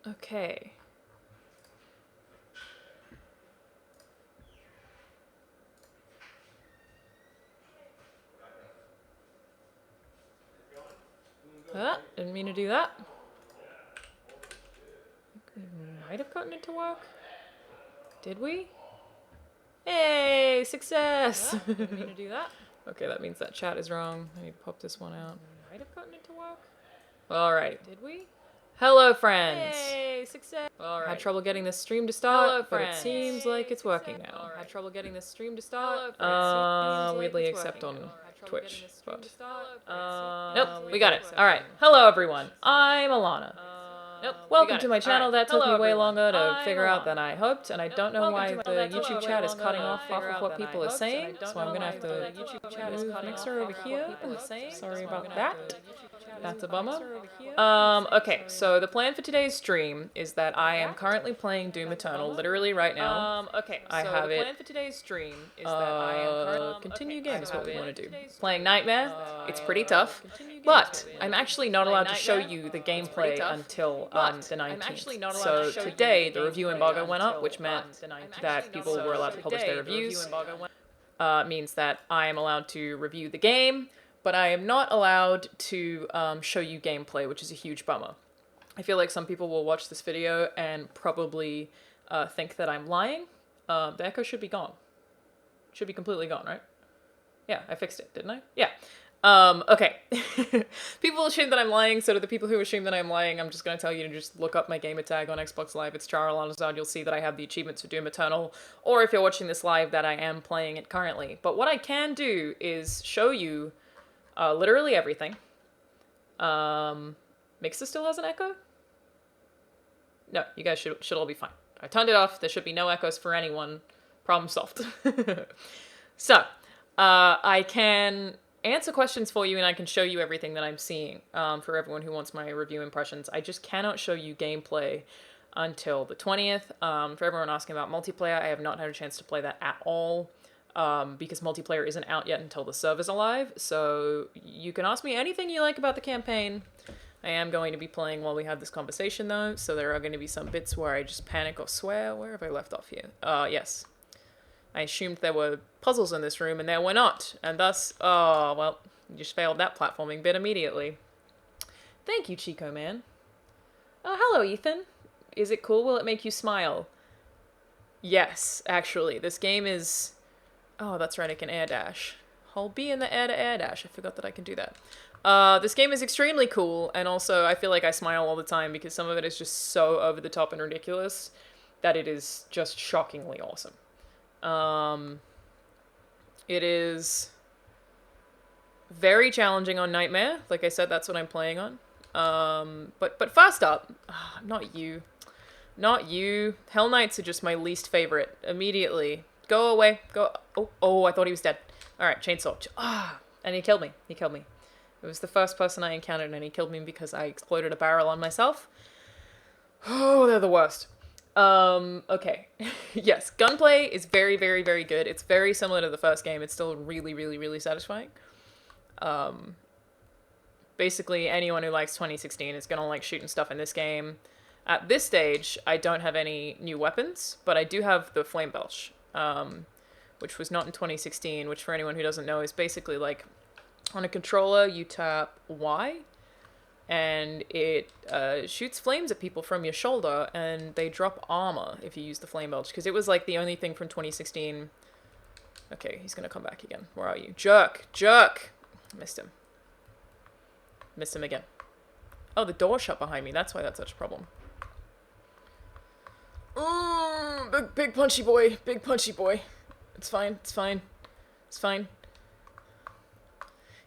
Okay. Didn't mean to do that. We might have gotten it to work. Did we? Hey, success! Didn't mean to do that. Okay, that means that chat is wrong. I need to pop this one out. Might have gotten it to work. Alright. Did we? Hello, friends! Hey, success! Alright. Had trouble getting this stream to start, hello, but it seems like it's working now. Had trouble getting this stream to start. Weirdly except on Twitch, but... nope, we got it. Alright. Hello, everyone. I'm Alana. Welcome to my channel. That took me way longer to figure out than I hoped, and I don't know why the YouTube chat is cutting off of what people are saying, so I'm gonna have to move Mixer over here. Sorry about that. That's a bummer. Okay, so the plan for today's stream is that I am currently playing Doom Eternal, literally right now. Okay, so the plan for today's stream is that I am currently... continue game is what we want to do. Playing Nightmare, it's pretty tough, but I'm actually not allowed to show you the gameplay until the 19th. So today, the review embargo went up, which meant that people were allowed to publish their reviews. Means that I am allowed to review the game, but I am not allowed to show you gameplay, which is a huge bummer. I feel like some people will watch this video and probably think that I'm lying. The echo should be gone. Should be completely gone, right? Yeah, I fixed it, didn't I? Yeah. Okay. People assume that I'm lying, so to the people who assume that I'm lying, I'm just going to tell you to just look up my gamer tag on Xbox Live. It's Charlanazad. You'll see that I have the achievements for Doom Eternal, or if you're watching this live, that I am playing it currently. But what I can do is show you literally everything. Mixer still has an echo? No, you guys should all be fine. I turned it off. There should be no echoes for anyone. Problem solved. So, I can answer questions for you and I can show you everything that I'm seeing for everyone who wants my review impressions. I just cannot show you gameplay until the 20th. For everyone asking about multiplayer, I have not had a chance to play that at all because multiplayer isn't out yet until the server's alive. So you can ask me anything you like about the campaign. I am going to be playing while we have this conversation though, so there are going to be some bits where I just panic or swear. Where have I left off here? Yes. I assumed there were puzzles in this room, and there were not. And thus, oh, well, you just failed that platforming bit immediately. Thank you, Chico Man. Oh, hello, Ethan. Is it cool? Will it make you smile? Yes, actually. This game is... oh, that's right, I can air dash. Hold B in the air to air dash. I forgot that I can do that. This game is extremely cool, and also I feel like I smile all the time because some of it is just so over the top and ridiculous that it is just shockingly awesome. It is very challenging on Nightmare. Like I said, that's what I'm playing on. But first up, not you. Not you. Hell Knights are just my least favorite. Immediately. Go away. Go. Oh, I thought he was dead. Alright, chainsaw. And he killed me. He killed me. It was the first person I encountered, and he killed me because I exploded a barrel on myself. Oh, they're the worst. Okay. Yes, Gunplay is very, very, very good. It's very similar to the first game. It's still really, really, really satisfying. Basically, anyone who likes 2016 is gonna like shooting stuff in this game. At this stage, I don't have any new weapons, but I do have the Flame Belch, which was not in 2016, which for anyone who doesn't know is basically like, on a controller, you tap Y, and it shoots flames at people from your shoulder, and they drop armor if you use the Flame Belch, because it was like the only thing from 2016. Okay, he's gonna come back again. Where are you? Jerk! Jerk! Missed him. Missed him again. Oh, the door shut behind me. That's why that's such a problem. Big punchy boy. Big punchy boy. It's fine. It's fine. It's fine.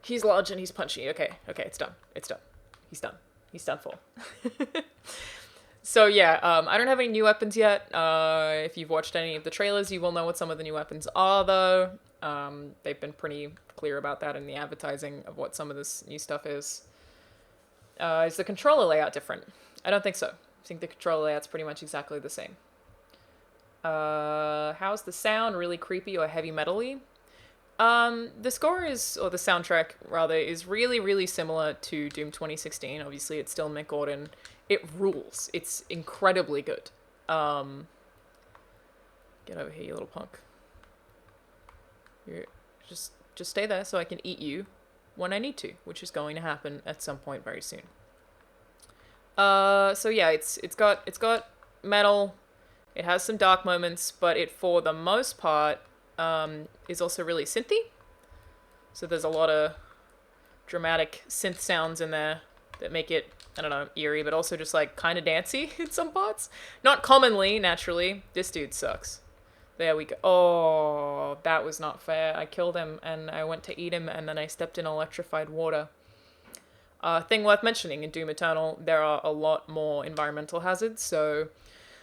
He's large and he's punchy. Okay. Okay, it's done. It's done. He's done. He's done for. So yeah, I don't have any new weapons yet. If you've watched any of the trailers, you will know what some of the new weapons are, though. They've been pretty clear about that in the advertising of what some of this new stuff is. Is the controller layout different? I don't think so. I think the controller layout's pretty much exactly the same. How's the sound? Really creepy or heavy metal-y? The score is, or the soundtrack rather, is really, really similar to Doom 2016. Obviously, it's still Mick Gordon. It rules. It's incredibly good. Get over here, you little punk. You're just stay there so I can eat you when I need to, which is going to happen at some point very soon. So yeah, it's got metal. It has some dark moments, but it, for the most part, is also really synthy. So there's a lot of dramatic synth sounds in there that make it, I don't know, eerie, but also just like kind of dancey in some parts. Not commonly, naturally. This dude sucks. There we go. Oh, that was not fair. I killed him and I went to eat him and then I stepped in electrified water. Thing worth mentioning, in Doom Eternal, there are a lot more environmental hazards, so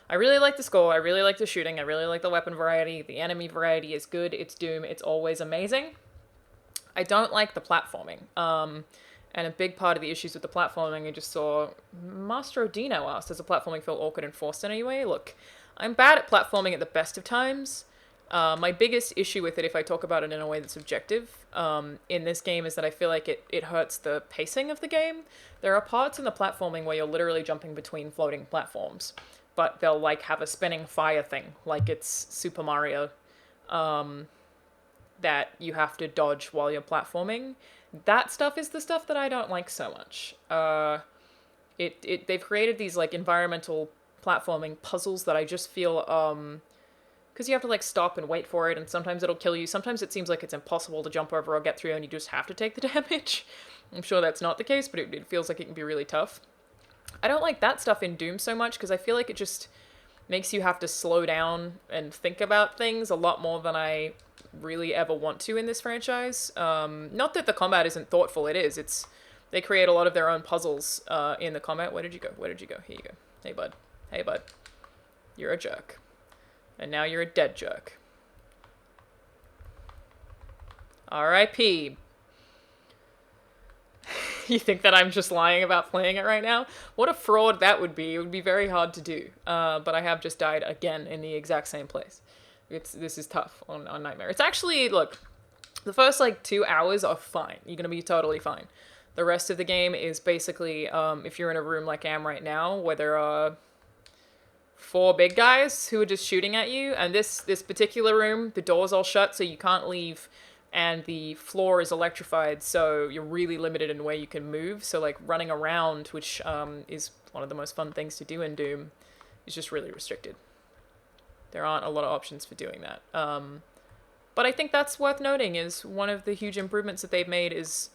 I really like the score, I really like the shooting, I really like the weapon variety, the enemy variety is good, it's Doom, it's always amazing. I don't like the platforming, and a big part of the issues with the platforming, I just saw Master Odino asked, does the platforming feel awkward and forced in any way? Look, I'm bad at platforming at the best of times. My biggest issue with it, if I talk about it in a way that's objective, in this game is that I feel like it hurts the pacing of the game. There are parts in the platforming where you're literally jumping between floating platforms, but they'll like have a spinning fire thing, like it's Super Mario, that you have to dodge while you're platforming. That stuff is the stuff that I don't like so much. They've created these like environmental platforming puzzles that I just feel, because you have to like stop and wait for it, and sometimes it'll kill you. Sometimes it seems like it's impossible to jump over or get through, and you just have to take the damage. I'm sure that's not the case, but it feels like it can be really tough. I don't like that stuff in Doom so much, because I feel like it just makes you have to slow down and think about things a lot more than I really ever want to in this franchise. Not that the combat isn't thoughtful, it is. They create a lot of their own puzzles in the combat. Where did you go? Where did you go? Here you go. Hey, bud. Hey, bud. You're a jerk. And now you're a dead jerk. R.I.P. You think that I'm just lying about playing it right now? What a fraud that would be. It would be very hard to do. But I have just died again in the exact same place. This is tough on Nightmare. It's actually, look, the first like 2 hours are fine. You're going to be totally fine. The rest of the game is basically, if you're in a room like I am right now, where there are 4 big guys who are just shooting at you, and this particular room, the door's all shut, so you can't leave, and the floor is electrified, so you're really limited in where you can move. So like running around, which is one of the most fun things to do in Doom, is just really restricted. There aren't a lot of options for doing that. But I think that's worth noting, is one of the huge improvements that they've made is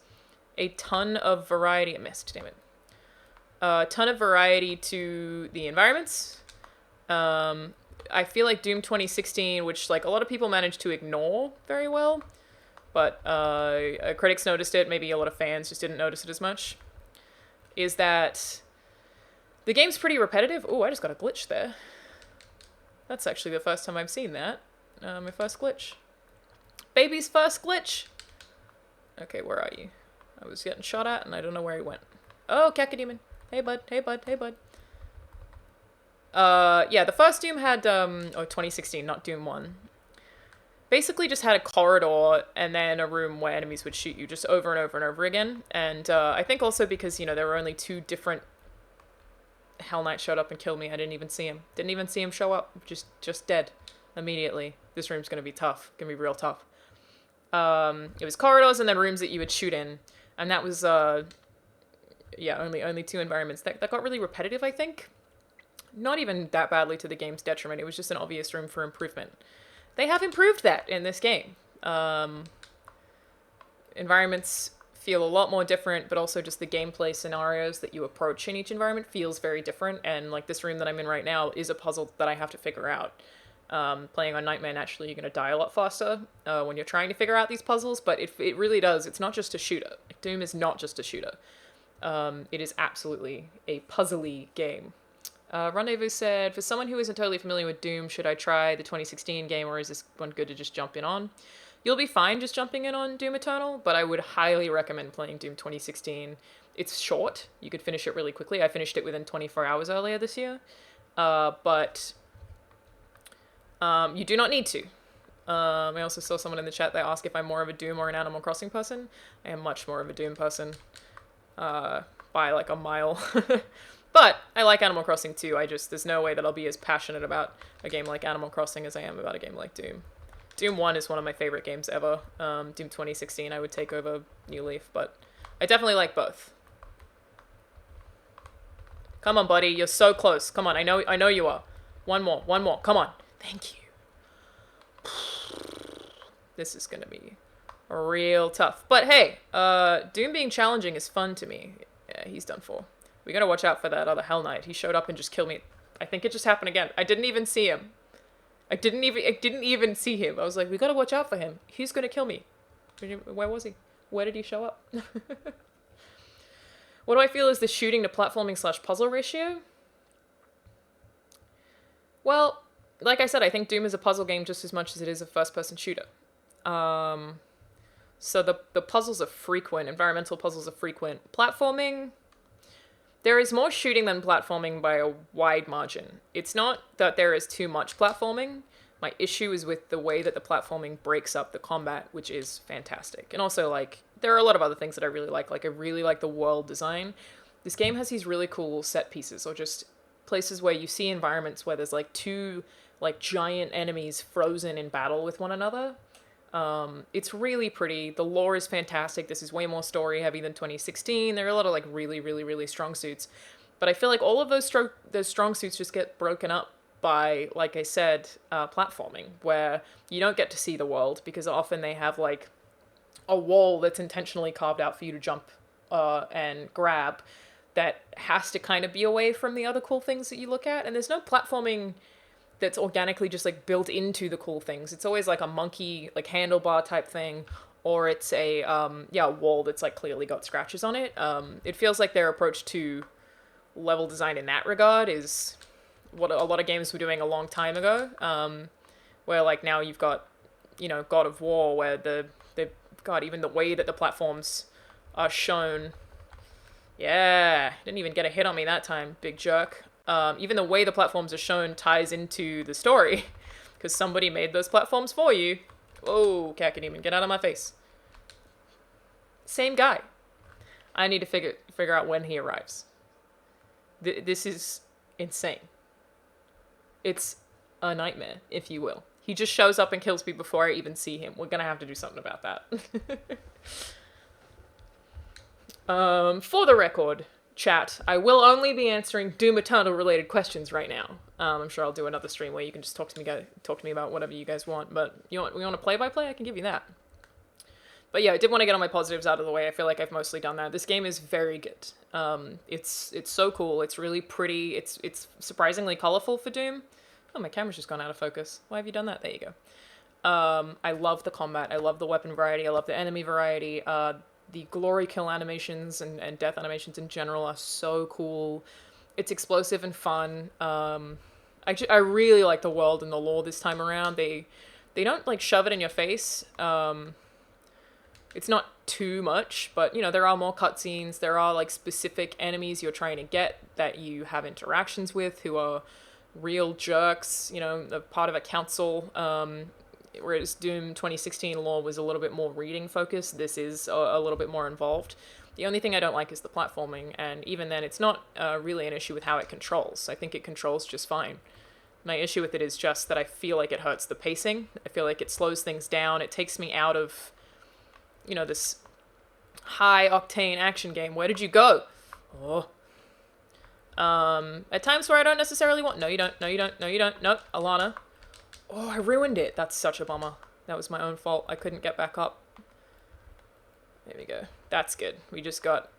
a ton of variety. I missed, damn it. A ton of variety to the environments. I feel like Doom 2016, which like a lot of people managed to ignore very well, but critics noticed it, maybe a lot of fans just didn't notice it as much, is that the game's pretty repetitive. Oh, I just got a glitch there. That's actually the first time I've seen that. My first glitch. Baby's first glitch! Okay, where are you? I was getting shot at and I don't know where he went. Oh, Cacodemon. Hey, bud. Hey, bud. Hey, bud. Yeah, the first Doom had, 2016, not Doom 1. Basically just had a corridor and then a room where enemies would shoot you just over and over and over again. And, I think also because, you know, there were only 2 different... Hell Knight showed up and killed me. I didn't even see him. Didn't even see him show up. Just dead. Immediately. This room's gonna be tough. Gonna be real tough. It was corridors and then rooms that you would shoot in. And that was, yeah, only 2 environments. That got really repetitive, I think. Not even that badly to the game's detriment. It was just an obvious room for improvement. They have improved that in this game. Environments feel a lot more different, but also just the gameplay scenarios that you approach in each environment feels very different. And like this room that I'm in right now is a puzzle that I have to figure out. Playing on Nightmare, naturally, you're going to die a lot faster when you're trying to figure out these puzzles, but it really does. It's not just a shooter. Doom is not just a shooter. It is absolutely a puzzly game. Rendezvous said, for someone who isn't totally familiar with Doom, should I try the 2016 game, or is this one good to just jump in on? You'll be fine just jumping in on Doom Eternal, but I would highly recommend playing Doom 2016. It's short. You could finish it really quickly. I finished it within 24 hours earlier this year. But you do not need to. I also saw someone in the chat that asked if I'm more of a Doom or an Animal Crossing person. I am much more of a Doom person. By like a mile. But I like Animal Crossing too. There's no way that I'll be as passionate about a game like Animal Crossing as I am about a game like Doom. Doom 1 is one of my favorite games ever. Doom 2016 I would take over New Leaf, but I definitely like both. Come on, buddy. You're so close. Come on. I know you are. One more. Come on. Thank you. This is going to be real tough. But hey, Doom being challenging is fun to me. Yeah, he's done for. We gotta watch out for that other Hell Knight. He showed up and just killed me. I think it just happened again. I didn't even see him. I didn't even see him. I was like, we gotta watch out for him. He's gonna kill me. Where was he? Where did he show up? What do I feel is the shooting to platforming / puzzle ratio? Well, like I said, I think Doom is a puzzle game just as much as it is a first-person shooter. So the puzzles are frequent. Environmental puzzles are frequent. Platforming, there is more shooting than platforming by a wide margin. It's not that there is too much platforming. My issue is with the way that the platforming breaks up the combat, which is fantastic. And also, like, there are a lot of other things that I really like. Like, I really like the world design. This game has these really cool set pieces, or just places where you see environments where there's, like, two, like, giant enemies frozen in battle with one another. It's really pretty. The lore is fantastic. This is way more story heavy than 2016. There are a lot of, like, really, really, really strong suits. But I feel like all of those strong suits just get broken up by, like I said, platforming, where you don't get to see the world, because often they have, like, a wall that's intentionally carved out for you to jump and grab that has to kind of be away from the other cool things that you look at. And there's no platforming that's organically just, like, built into the cool things. It's always, like, a monkey, like, handlebar type thing, or it's a wall that's, like, clearly got scratches on it. It feels like their approach to level design in that regard is what a lot of games were doing a long time ago, where, like, now you've got, you know, God of War, where even the way that the platforms are shown, didn't even get a hit on me that time, big jerk. Even the way the platforms are shown ties into the story, because somebody made those platforms for you. Oh, Cacodemon, get out of my face. Same guy. I need to figure out when he arrives. This is insane. It's a nightmare, if you will. He just shows up and kills me before I even see him. We're gonna have to do something about that. For the record, chat, I will only be answering Doom Eternal related questions right now. I'm sure I'll do another stream where you can just talk to me about whatever you guys want. But we want a play-by-play? I can give you that. But yeah, I did want to get all my positives out of the way. I feel like I've mostly done that. This game is very good. It's so cool. It's really pretty. It's surprisingly colorful for Doom. Oh, my camera's just gone out of focus. Why have you done that? There you go. I love the combat. I love the weapon variety. I love the enemy variety. The glory kill animations and death animations in general are so cool. It's explosive and fun. I really like the world and the lore this time around. They don't, like, shove it in your face. It's not too much, but, you know, there are more cutscenes. There are, like, specific enemies you're trying to get that you have interactions with who are real jerks, you know, a part of a council. Whereas Doom 2016 lore was a little bit more reading focused, this is a little bit more involved. The only thing I don't like is the platforming, and even then it's not really an issue with how it controls. I think it controls just fine. My issue with it is just that I feel like it hurts the pacing. I feel like it slows things down. It takes me out of, you know, this high-octane action game. Where did you go? Oh. At times where I don't necessarily want... No, you don't. Nope, Alana. Oh, I ruined it. That's such a bummer. That was my own fault. I couldn't get back up. There we go. That's good. We just got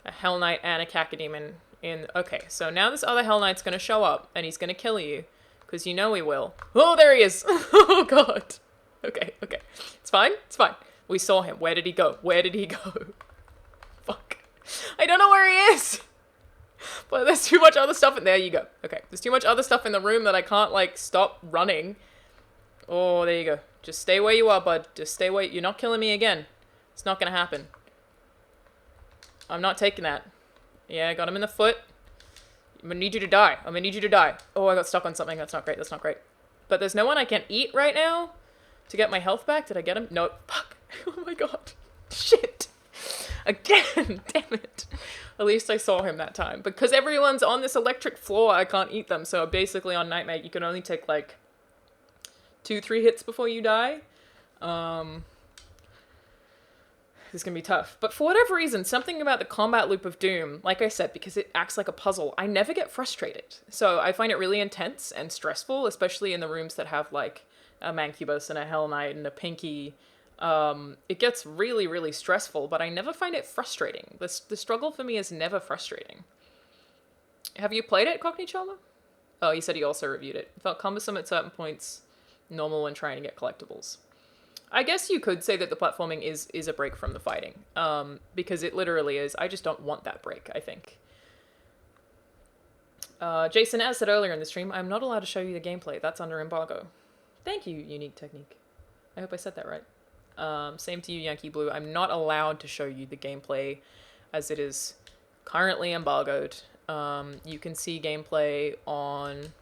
a Hell Knight and a Cacodemon in... Okay, so now this other Hell Knight's gonna show up, and he's gonna kill you. Because you know he will. Oh, there he is! Oh, God. Okay. It's fine. We saw him. Where did he go? Fuck. I don't know where he is! But there's too much other stuff in there. You go. Okay, there's too much other stuff in the room that I can't, like, stop running. Oh, there you go. Just stay where you are, bud. Just stay where... You're not killing me again. It's not gonna happen. I'm not taking that. Yeah, I got him in the foot. I'm gonna need you to die. Oh, I got stuck on something. That's not great. But there's no one I can eat right now. To get my health back? Did I get him? No. Fuck. Oh my god. Shit. Again. Damn it. At least I saw him that time. Because everyone's on this electric floor, I can't eat them. So basically on Nightmare, you can only take like 2-3 hits before you die. This is going to be tough. But for whatever reason, something about the combat loop of Doom, like I said, because it acts like a puzzle, I never get frustrated. So I find it really intense and stressful, especially in the rooms that have like a Mancubus and a Hell Knight and a Pinky. It gets really, really stressful, but I never find it frustrating. The struggle for me is never frustrating. Have you played it, Cockney Charmer? Oh, he said he also reviewed it. It felt cumbersome at certain points, normal when trying to get collectibles. I guess you could say that the platforming is a break from the fighting, because it literally is. I just don't want that break, I think. Jason, as said earlier in the stream, I'm not allowed to show you the gameplay. That's under embargo. Thank you, Unique Technique. I hope I said that right. Same to you, Yankee Blue. I'm not allowed to show you the gameplay as it is currently embargoed. You can see gameplay on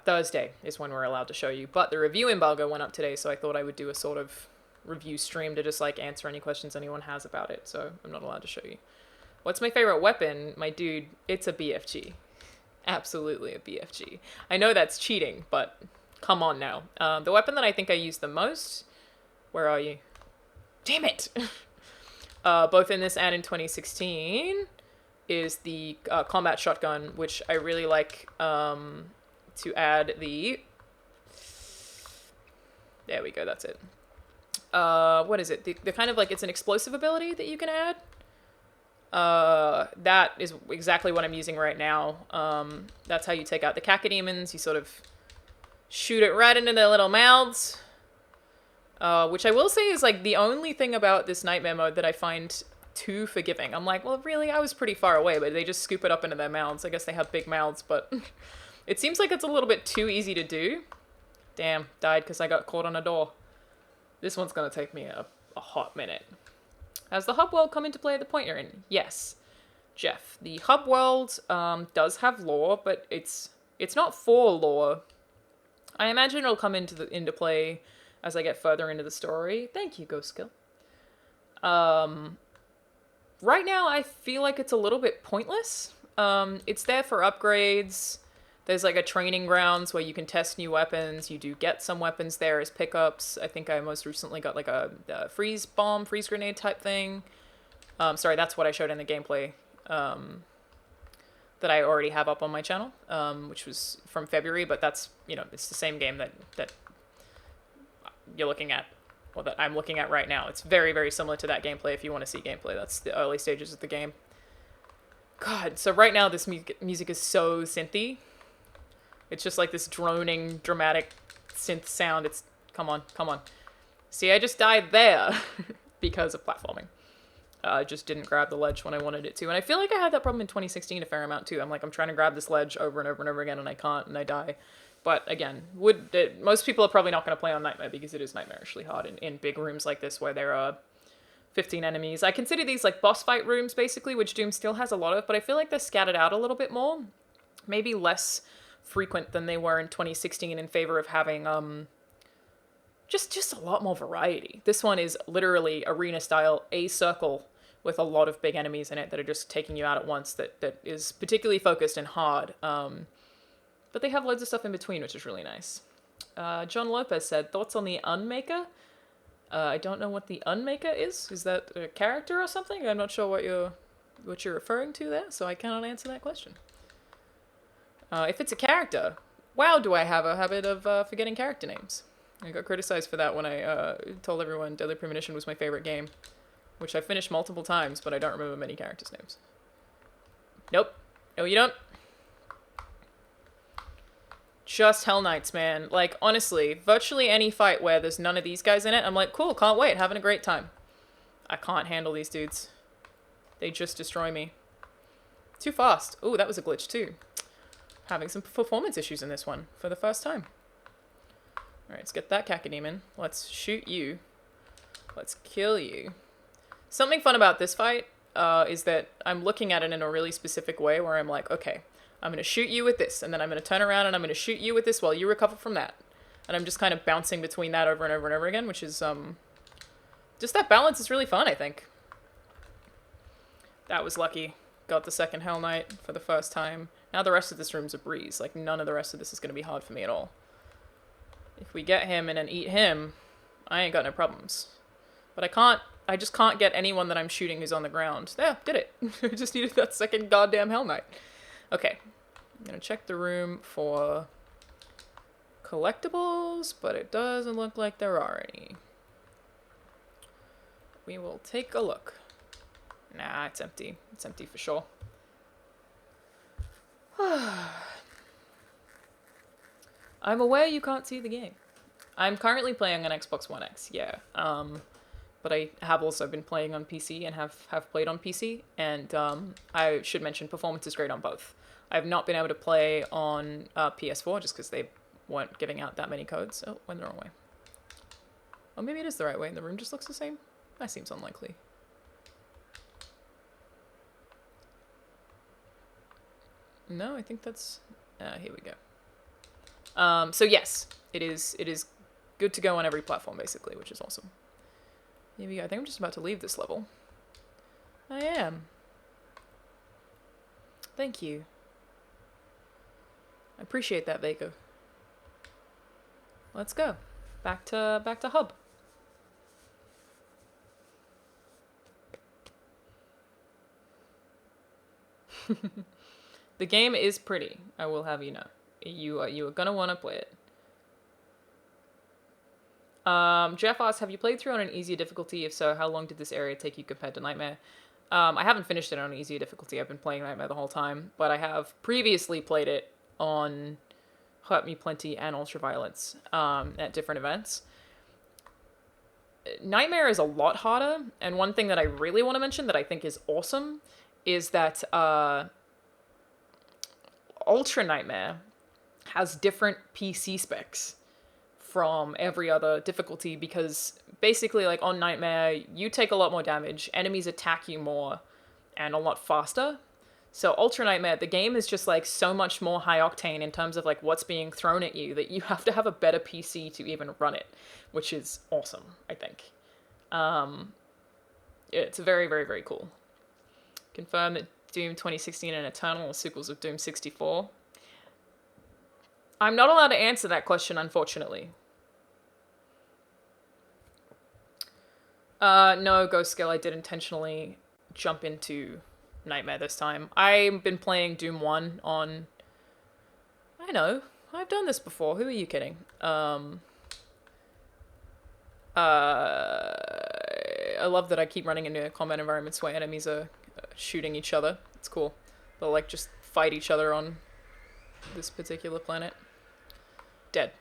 Thursday is when we're allowed to show you. But the review embargo went up today, so I thought I would do a sort of review stream to just like answer any questions anyone has about it. So I'm not allowed to show you. What's my favorite weapon? My dude, it's a BFG. Absolutely a BFG. I know that's cheating, but come on now. The weapon that I think I use the most... Where are you? Damn it! Both in this and in 2016 is the combat shotgun, which I really like to add the... There we go, that's it. What is it? The kind of like, it's an explosive ability that you can add. That is exactly what I'm using right now. That's how you take out the cacodemons. You sort of shoot it right into their little mouths. Which I will say is like the only thing about this Nightmare mode that I find too forgiving. I'm like, well, really, I was pretty far away, but they just scoop it up into their mouths. I guess they have big mouths, but it seems like it's a little bit too easy to do. Damn, died because I got caught on a door. This one's going to take me a hot minute. Has the hub world come into play at the point you're in? Yes. Jeff, the hub world does have lore, but it's not for lore. I imagine it'll come into play as I get further into the story. Thank you, Ghost Skill. Right now, I feel like it's a little bit pointless. It's there for upgrades. There's like a training grounds where you can test new weapons. You do get some weapons there as pickups. I think I most recently got like a freeze bomb, freeze grenade type thing. Sorry, that's what I showed in the gameplay that I already have up on my channel, which was from February, but that's, you know, it's the same game that you're looking at, or that I'm looking at right now. It's very, very similar to that gameplay if you want to see gameplay. That's the early stages of the game. God, so right now this music is so synthy. It's just like this droning, dramatic synth sound. It's, come on, come on. See, I just died there because of platforming. I just didn't grab the ledge when I wanted it to. And I feel like I had that problem in 2016 a fair amount too. I'm like, I'm trying to grab this ledge over and over and over again and I can't and I die. But again, most people are probably not going to play on Nightmare because it is nightmarishly hard in big rooms like this where there are 15 enemies. I consider these like boss fight rooms basically, which Doom still has a lot of, but I feel like they're scattered out a little bit more. Maybe less frequent than they were in 2016 in favor of having just a lot more variety. This one is literally arena style, a circle with a lot of big enemies in it that are just taking you out at once, that is particularly focused and hard. But they have loads of stuff in between, which is really nice. John Lopez said, thoughts on the Unmaker? I don't know what the Unmaker is. Is that a character or something? I'm not sure what you're referring to there, so I cannot answer that question. If it's a character, wow, do I have a habit of forgetting character names. I got criticized for that when I told everyone Deadly Premonition was my favorite game, which I finished multiple times, but I don't remember many characters' names. Nope. No, you don't. Just Hell Knights, man. Like, honestly, virtually any fight where there's none of these guys in it, I'm like, cool, can't wait, having a great time. I can't handle these dudes. They just destroy me. Too fast. Ooh, that was a glitch too. Having some performance issues in this one for the first time. Alright, let's get that cacodemon. Let's shoot you. Let's kill you. Something fun about this fight is that I'm looking at it in a really specific way where I'm like, okay, I'm going to shoot you with this, and then I'm going to turn around and I'm going to shoot you with this while you recover from that. And I'm just kind of bouncing between that over and over and over again, which is, just that balance is really fun, I think. That was lucky. Got the second Hell Knight for the first time. Now the rest of this room's a breeze. Like, none of the rest of this is going to be hard for me at all. If we get him and then eat him, I ain't got no problems. But I just can't get anyone that I'm shooting who's on the ground. Yeah, did it. I just needed that second goddamn Hell Knight. Okay. I'm gonna check the room for collectibles, but it doesn't look like there are any. We will take a look. Nah, it's empty. It's empty for sure. I'm aware you can't see the game. I'm currently playing on Xbox One X, yeah. But I have also been playing on PC and have played on PC. And I should mention performance is great on both. I've not been able to play on PS4 just because they weren't giving out that many codes. Oh, went the wrong way. Oh, maybe it is the right way and the room just looks the same? That seems unlikely. No, I think that's... here we go. So yes, it is good to go on every platform, basically, which is awesome. Here we go. I think I'm just about to leave this level. I am. Thank you. I appreciate that, Vega. Let's go. Back to Hub. The game is pretty, I will have you know. You are gonna want to play it. Jeff asks, have you played through on an easier difficulty? If so, how long did this area take you compared to Nightmare? I haven't finished it on an easier difficulty. I've been playing Nightmare the whole time, but I have previously played it on Hurt Me Plenty and Ultraviolence at different events. Nightmare is a lot harder, and one thing that I really want to mention that I think is awesome is that Ultra Nightmare has different PC specs from every other difficulty, because basically, like, on Nightmare, you take a lot more damage, enemies attack you more, and a lot faster. So Ultra Nightmare, the game is just, like, so much more high octane in terms of, like, what's being thrown at you that you have to have a better PC to even run it, which is awesome, I think. It's very, very, very cool. Confirm that Doom 2016 and Eternal are sequels of Doom 64. I'm not allowed to answer that question, unfortunately. No, Ghost Scale, I did intentionally jump into Nightmare this time. I've been playing Doom 1 on... I know, I've done this before. Who are you kidding? I love that I keep running into combat environments where enemies are shooting each other. It's cool. They'll, like, just fight each other on this particular planet. Dead.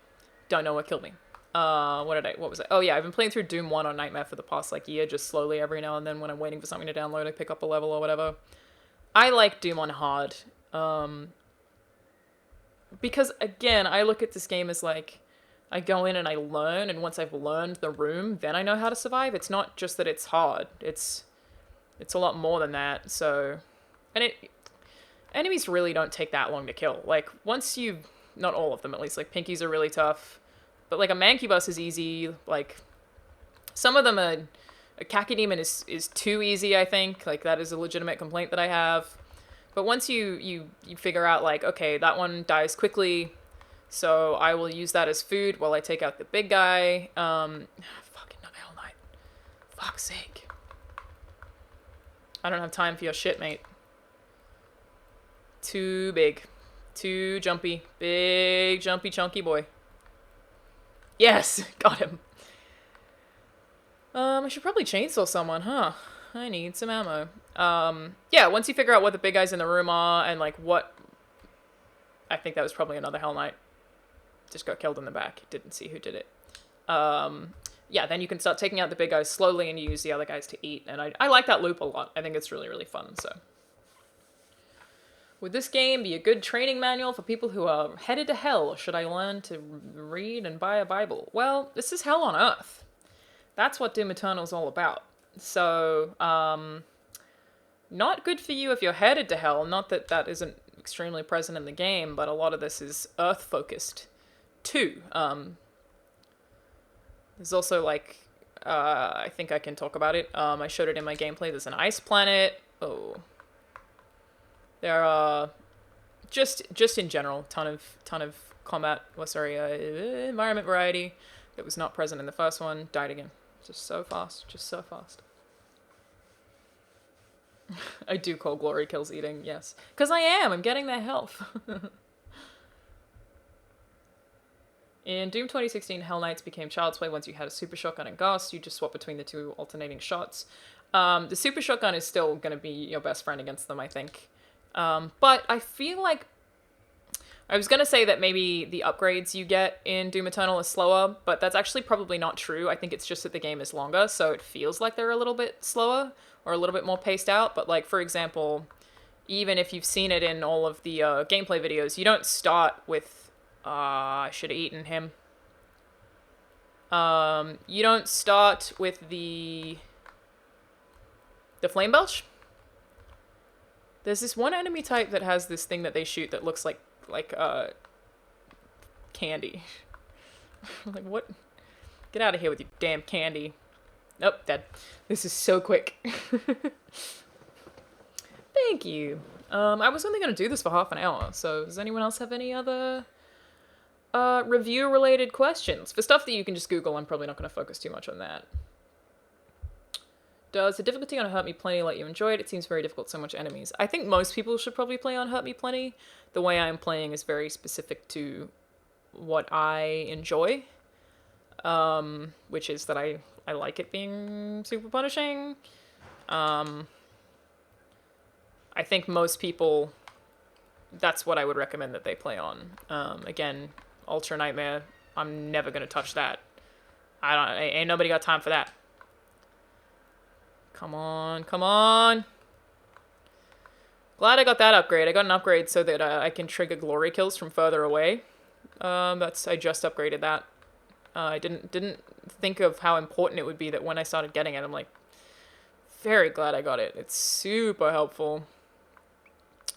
Don't know what killed me. What was it? Oh yeah, I've been playing through Doom 1 on Nightmare for the past, like, year, just slowly every now and then when I'm waiting for something to download, I pick up a level or whatever. I like Doom on hard. Because, again, I look at this game as, like, I go in and I learn, and once I've learned the room, then I know how to survive. It's not just that it's hard. It's a lot more than that, so... And enemies really don't take that long to kill. Like, once you... Not all of them, at least. Like, Pinkies are really tough. But, like, a Mancubus is easy. Like, some of them are... A Cacodemon is too easy, I think. Like, that is a legitimate complaint that I have. But once you figure out, like, okay, that one dies quickly, so I will use that as food while I take out the big guy. Fucking Hell Knight. Fuck's sake. I don't have time for your shit, mate. Too big. Too jumpy. Big, jumpy, chunky boy. Yes! Got him. I should probably chainsaw someone, huh? I need some ammo. Yeah, once you figure out what the big guys in the room are and, like, what... I think that was probably another Hell Knight. Just got killed in the back. Didn't see who did it. Yeah, then you can start taking out the big guys slowly and you use the other guys to eat. And I like that loop a lot. I think it's really, really fun, so... Would this game be a good training manual for people who are headed to hell, or should I learn to read and buy a Bible? Well, this is hell on earth. That's what Doom Eternal is all about. So, not good for you if you're headed to hell. Not that that isn't extremely present in the game, but a lot of this is Earth-focused, too. There's also, like, I think I can talk about it. I showed it in my gameplay. There's an ice planet. Oh. There are, just in general, ton of combat, environment variety that was not present in the first one. Died again. Just so fast. Just so fast. I do call glory kills eating, yes. Because I am. I'm getting their health. In Doom 2016, Hell Knights became child's play once you had a super shotgun and Gauss. You just swap between the two alternating shots. The super shotgun is still going to be your best friend against them, I think. But I feel like... I was going to say that maybe the upgrades you get in Doom Eternal are slower, but that's actually probably not true. I think it's just that the game is longer, so it feels like they're a little bit slower or a little bit more paced out. But, like, for example, even if you've seen it in all of the gameplay videos, you don't start with... I should have eaten him. You don't start with the Flame Belch. There's this one enemy type that has this thing that they shoot that looks like candy. Like, what? Get out of here with your damn candy. Nope, dead. This is so quick. Thank you. I was only going to do this for half an hour, so does anyone else have any other... review-related questions? For stuff that you can just Google, I'm probably not going to focus too much on that. Does the difficulty on Hurt Me Plenty let you enjoy it? It seems very difficult, so much enemies. I think most people should probably play on Hurt Me Plenty. The way I'm playing is very specific to what I enjoy. Which is that I like it being super punishing. I think most people, that's what I would recommend that they play on. Again, Ultra Nightmare, I'm never gonna touch that. Ain't nobody got time for that. Come on, come on. Glad I got that upgrade. I got an upgrade so that I can trigger glory kills from further away. I just upgraded that. I didn't think of how important it would be that when I started getting it, I'm like, very glad I got it. It's super helpful.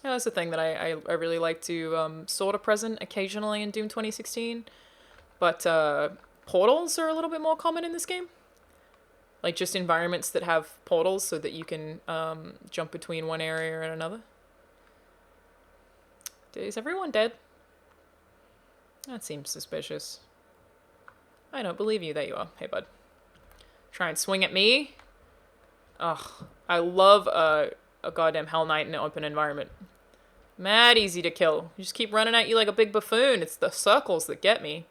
Yeah, that's the thing that I really like to sort of present occasionally in Doom 2016. But portals are a little bit more common in this game. Like, just environments that have portals so that you can jump between one area and another. Is everyone dead? That seems suspicious. I don't believe you. There you are. Hey, bud. Try and swing at me? Ugh. I love a goddamn Hell Knight in an open environment. Mad easy to kill. You just keep running at you like a big buffoon. It's the circles that get me.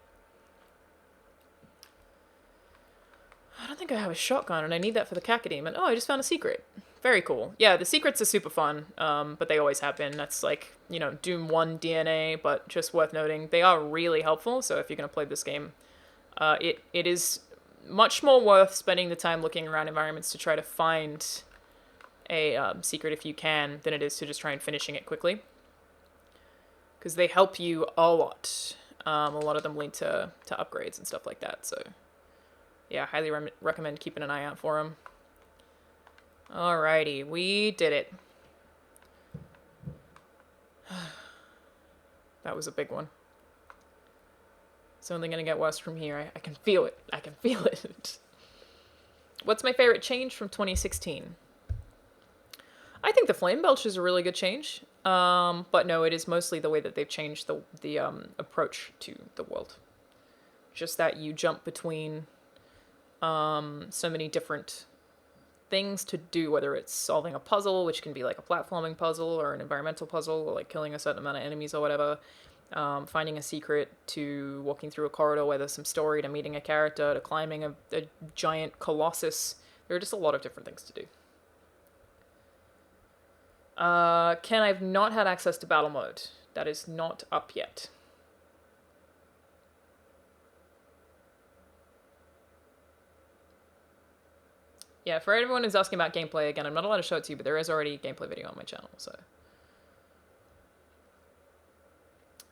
I don't think I have a shotgun, and I need that for the Cacodemon. Oh, I just found a secret. Very cool. Yeah, the secrets are super fun, but they always have been. That's like, you know, Doom 1 DNA, but just worth noting, they are really helpful, so if you're going to play this game, it is much more worth spending the time looking around environments to try to find a secret if you can, than it is to just try and finishing it quickly. Because they help you a lot. A lot of them lead to upgrades and stuff like that, so... yeah, highly recommend keeping an eye out for them. Alrighty, we did it. That was a big one. It's only going to get worse from here. I can feel it. I can feel it. What's my favorite change from 2016? I think the Flame Belch is a really good change. But no, it is mostly the way that they've changed the approach to the world. Just that you jump between... so many different things to do, whether it's solving a puzzle, which can be like a platforming puzzle or an environmental puzzle, or like killing a certain amount of enemies or whatever, finding a secret, to walking through a corridor where there's some story, to meeting a character, to climbing a giant colossus. There are just a lot of different things to do. Ken, I've not had access to battle mode. That is not up yet. Yeah, for everyone who's asking about gameplay, again, I'm not allowed to show it to you, but there is already a gameplay video on my channel, so.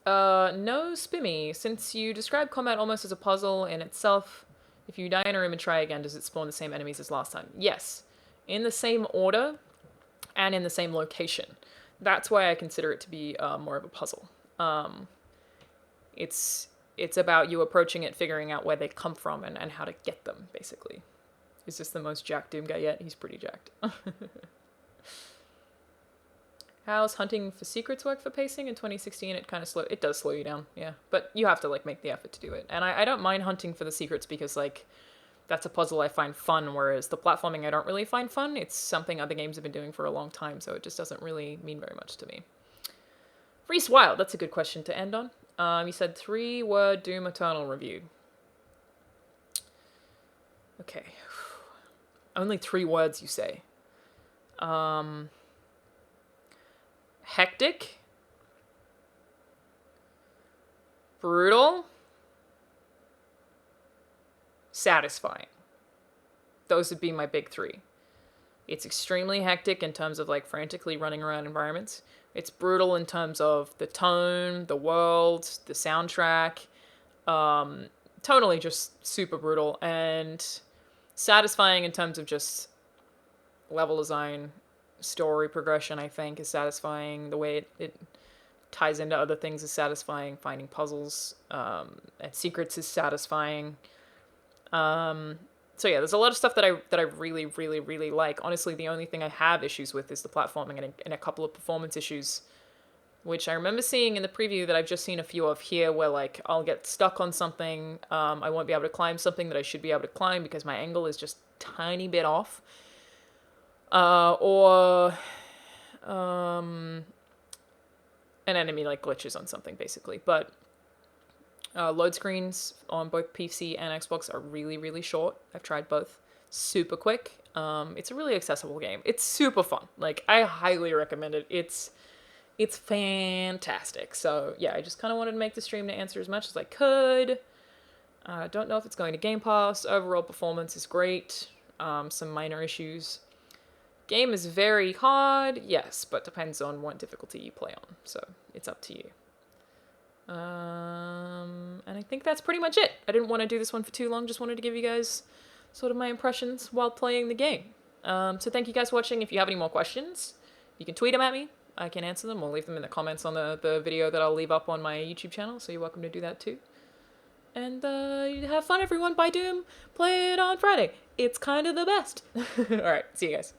No, Spimmy. Since you describe combat almost as a puzzle in itself, if you die in a room and try again, does it spawn the same enemies as last time? Yes. In the same order, and in the same location. That's why I consider it to be more of a puzzle. It's it's about you approaching it, figuring out where they come from and how to get them, basically. Is this the most jacked Doom guy yet? He's pretty jacked. How's hunting for secrets work for pacing? In 2016, it does slow you down, yeah. But you have to, like, make the effort to do it. And I don't mind hunting for the secrets because, like, that's a puzzle I find fun, whereas the platforming I don't really find fun. It's something other games have been doing for a long time, so it just doesn't really mean very much to me. Reese Wild, that's a good question to end on. You said 3-word Doom Eternal review. Okay. Only 3 words, you say. Hectic. Brutal. Satisfying. Those would be my big 3. It's extremely hectic in terms of, like, frantically running around environments. It's brutal in terms of the tone, the world, the soundtrack. Tonally just super brutal. And satisfying in terms of just level design, story progression, I think, is satisfying. The way it ties into other things is satisfying. Finding puzzles and secrets is satisfying. So yeah, there's a lot of stuff that I really, really, really like. Honestly, the only thing I have issues with is the platforming and a couple of performance issues, which I remember seeing in the preview that I've just seen a few of here, where, like, I'll get stuck on something, I won't be able to climb something that I should be able to climb because my angle is just a tiny bit off. Or an enemy, like, glitches on something, basically. But load screens on both PC and Xbox are really, really short. I've tried both. Super quick. It's a really accessible game. It's super fun. Like, I highly recommend it. It's fantastic. So, yeah, I just kind of wanted to make the stream to answer as much as I could. Don't know if it's going to Game Pass. Overall performance is great. Some minor issues. Game is very hard, yes, but depends on what difficulty you play on. So, it's up to you. And I think that's pretty much it. I didn't want to do this one for too long. Just wanted to give you guys sort of my impressions while playing the game. So thank you guys for watching. If you have any more questions, you can tweet them at me. I can answer them or leave them in the comments on the video that I'll leave up on my YouTube channel. So you're welcome to do that too. And have fun, everyone. Buy Doom. Play it on Friday. It's kind of the best. All right. See you guys.